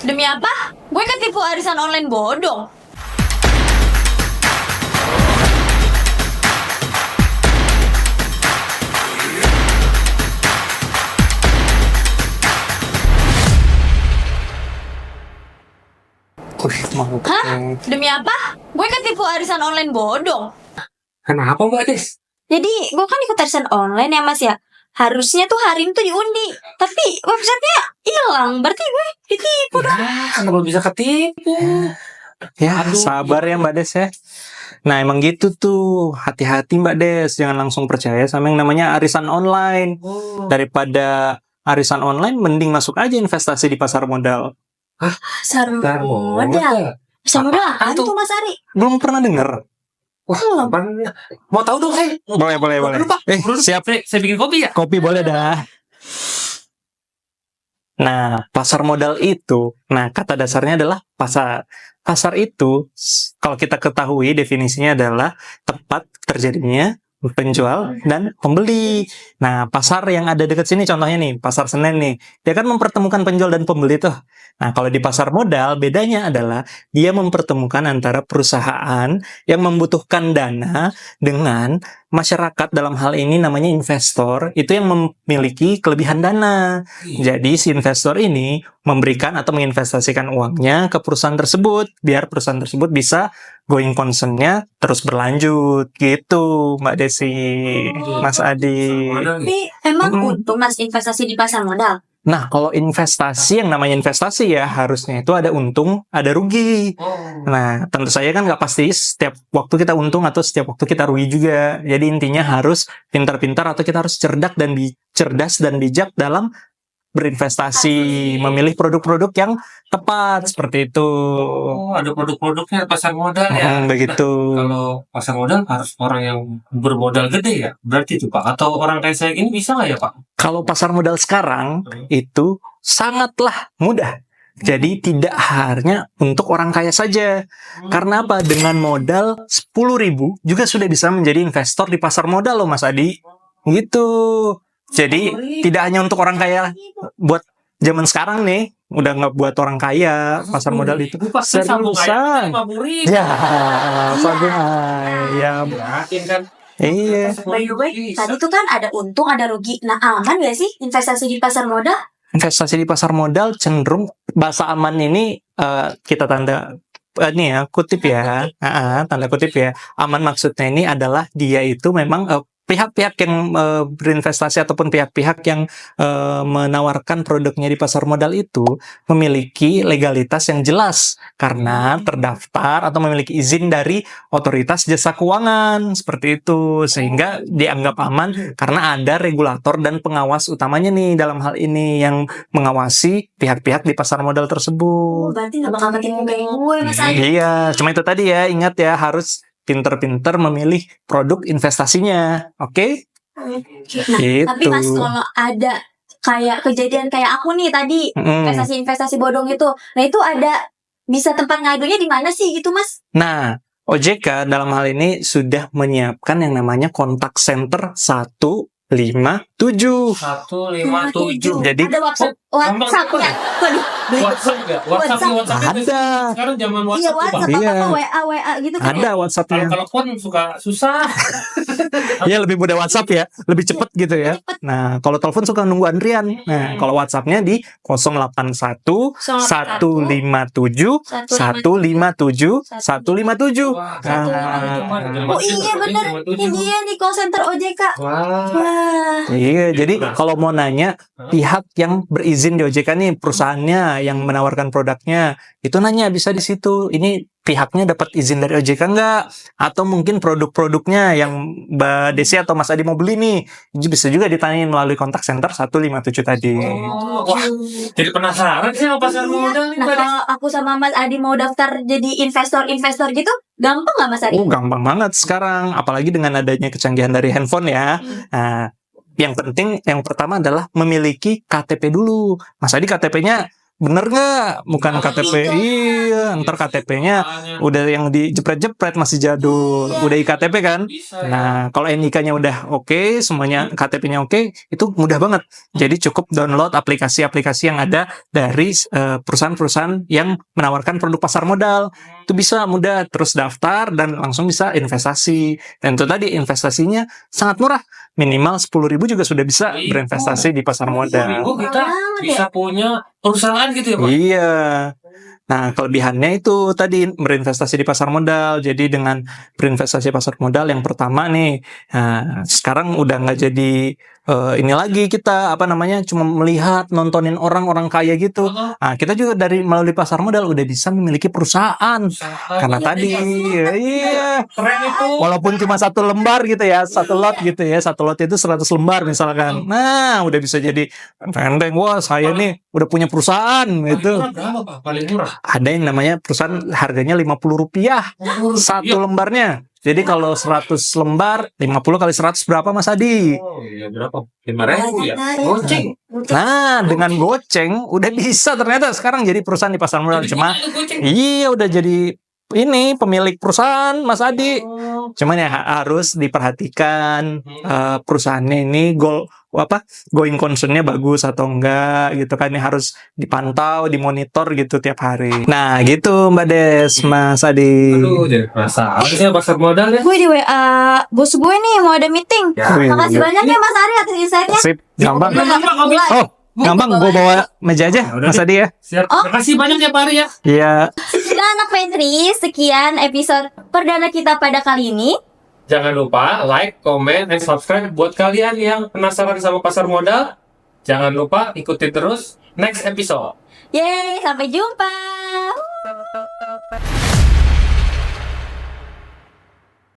Demi apa? Gue ketipu arisan online bodong. Hah? Demi apa? Gue ketipu arisan online bodong. Kenapa Mbak Des? Jadi gue kan ikut arisan online ya mas ya. Harusnya tuh hari ini tuh diundi, tapi websitenya hilang. Berarti gue ditipu dong. Kenapa bisa ketipu? Ya, sabar ya Mbak Des ya. Nah, emang gitu tuh. Hati-hati Mbak Des. Jangan langsung percaya sama yang namanya arisan online. Daripada arisan online, mending masuk aja investasi di pasar modal. Pasar modal. Pasar modal apa tuh Mas Ari? Belum pernah denger? Wah, mau tahu dong, Boleh. Lupa. Siap. Saya bikin kopi ya? Kopi boleh dah. Nah, pasar modal itu, kata dasarnya adalah pasar. Pasar itu, kalau kita ketahui definisinya adalah tempat terjadinya penjual dan pembeli. Nah, pasar yang ada dekat sini contohnya nih, pasar Senen nih. Dia kan mempertemukan penjual dan pembeli tuh. Nah, kalau di pasar modal, bedanya adalah dia mempertemukan antara perusahaan yang membutuhkan dana dengan masyarakat, dalam hal ini namanya investor, itu yang memiliki kelebihan dana. Jadi si investor ini memberikan atau menginvestasikan uangnya ke perusahaan tersebut, biar perusahaan tersebut bisa going concern-nya terus berlanjut, gitu Mbak Desi, Mas Adi. Tapi emang untung mas investasi di pasar modal? Nah, kalau investasi, yang namanya investasi ya, harusnya itu ada untung, ada rugi. Nah, tentu saja kan nggak pasti setiap waktu kita untung atau setiap waktu kita rugi juga. Jadi intinya harus pintar-pintar atau kita harus cerdas dan bijak dalam berinvestasi, memilih produk-produk yang tepat, seperti itu. Oh, ada produk-produknya pasar modal ya? Begitu. Kalau pasar modal harus orang yang bermodal gede ya? Berarti itu Pak? Atau orang kayak saya gini bisa nggak ya Pak? Kalau pasar modal sekarang itu sangatlah mudah. Jadi tidak hanya untuk orang kaya saja. Karena apa? Dengan modal 10.000 juga sudah bisa menjadi investor di pasar modal loh Mas Adi. Gitu. Jadi tidak hanya untuk orang kaya. Buat zaman sekarang nih, udah nggak buat orang kaya pasar modal itu. Seriusan. Ya, ya. Yakin kan? Iya. By the way, tadi tuh kan ada untung, ada rugi. Nah, aman gak sih investasi di pasar modal? Investasi di pasar modal cenderung, bahasa aman ini kita tanda ini ya, kutip ya. Tanda kutip ya. Aman maksudnya ini adalah dia itu memang pihak-pihak yang berinvestasi ataupun pihak-pihak yang menawarkan produknya di pasar modal itu memiliki legalitas yang jelas karena terdaftar atau memiliki izin dari otoritas jasa keuangan, seperti itu, sehingga dianggap aman karena ada regulator dan pengawas utamanya nih dalam hal ini yang mengawasi pihak-pihak di pasar modal tersebut. Berarti gak bakal ketipu kayak gue Mas Adi. Iya, cuma itu tadi ya, ingat ya, harus pinter-pinter memilih produk investasinya, oke? Nah, Gitu. tapi mas kalau ada kayak kejadian kayak aku nih tadi investasi bodong itu, nah itu ada bisa tempat ngadunya di mana sih gitu mas? Nah, OJK dalam hal ini sudah menyiapkan yang namanya kontak center 157. 157. Jadi ada WhatsApp-nya. Waduh, WhatsApp juga? WhatsApp ada. Sekarang zaman iya WhatsApp WhatsApp Pak. apa WA gitu kan? Ada WhatsApp-nya. Kalau telepon suka susah. Ya lebih mudah WhatsApp ya, lebih cepet gitu ya. Nah, kalau telepon suka nunggu antrian. Nah, kalau WhatsApp-nya di 081 157 157 157. Oh iya bener, ini dia nih call center OJK. Wah. Iya, jadi kalau mau nanya pihak yang berizin di OJK nih, perusahaannya yang menawarkan produknya, itu nanya bisa di situ. Ini pihaknya dapat izin dari OJK nggak? Atau mungkin produk-produknya yang Mbak Desi atau Mas Adi mau beli nih, bisa juga ditanyain melalui kontak center 157 tadi. Wah, jadi penasaran sih sama pasar modal nih Nah Mbak Des. kalau aku sama Mas Adi mau daftar jadi investor gitu, gampang nggak Mas Adi? Oh, gampang banget sekarang, apalagi dengan adanya kecanggihan dari handphone ya. Nah, yang penting yang pertama adalah memiliki KTP dulu. Mas Adi KTP-nya bener nggak? Bukan KTP. Iya, ntar KTP-nya udah yang dijepret-jepret masih jadul. Udah IKTP kan? Bisa, ya. Nah, kalau NIK-nya udah oke, semuanya KTP-nya oke, itu mudah banget. Jadi cukup download aplikasi-aplikasi yang ada dari perusahaan-perusahaan yang menawarkan produk pasar modal. Itu bisa mudah, terus daftar dan langsung bisa investasi. Dan itu tadi investasinya sangat murah. Minimal 10.000 juga sudah bisa berinvestasi di pasar modal. Minggu kita bisa punya perusahaan gitu ya Pak? Iya. Nah, kelebihannya itu tadi berinvestasi di pasar modal. Jadi dengan berinvestasi pasar modal yang pertama nih, nah, sekarang udah nggak jadi ini lagi kita cuma melihat nontonin orang-orang kaya gitu. Nah, kita juga melalui pasar modal udah bisa memiliki perusahaan. Karena tadi iya. Keren itu. Walaupun cuma satu lembar gitu ya, satu lot gitu ya, satu lot itu 100 lembar misalkan. Nah, udah bisa jadi pendeng. Wah, saya nih udah punya perusahaan gitu. Berapa Pak paling murah? Ada yang namanya perusahaan harganya Rp50 satu lembarnya. Jadi kalau 100 lembar, 50 kali 100 berapa Mas Adi? Oh iya berapa? 5.000 ya? Goceng. Nah, dengan goceng udah bisa ternyata sekarang jadi perusahaan di pasar modal. Cuma iya udah jadi ini pemilik perusahaan Mas Adi. Cuman ya harus diperhatikan perusahaannya ini going concern-nya bagus atau enggak gitu kan. Ini harus dipantau, dimonitor gitu tiap hari. Nah, gitu Mbak Des, Mas Adi. Aduh, jadi penasaran sih pasar modal ya. Gue di WA bos gue nih mau ada meeting. Ya. Makasih banyak ya Mas Ari atas insight-nya. Sip, gampang. Mulai. Oh, gampang, gue bawa meja aja, Ya udah Mas deh. Adi ya. Siap. Terima kasih banyak ya Pak Ari ya. Iya. Nah, anak Pantry, sekian episode perdana kita pada kali ini. Jangan lupa like, comment, and subscribe buat kalian yang penasaran sama pasar modal. Jangan lupa ikuti terus next episode. Yeay, sampai jumpa.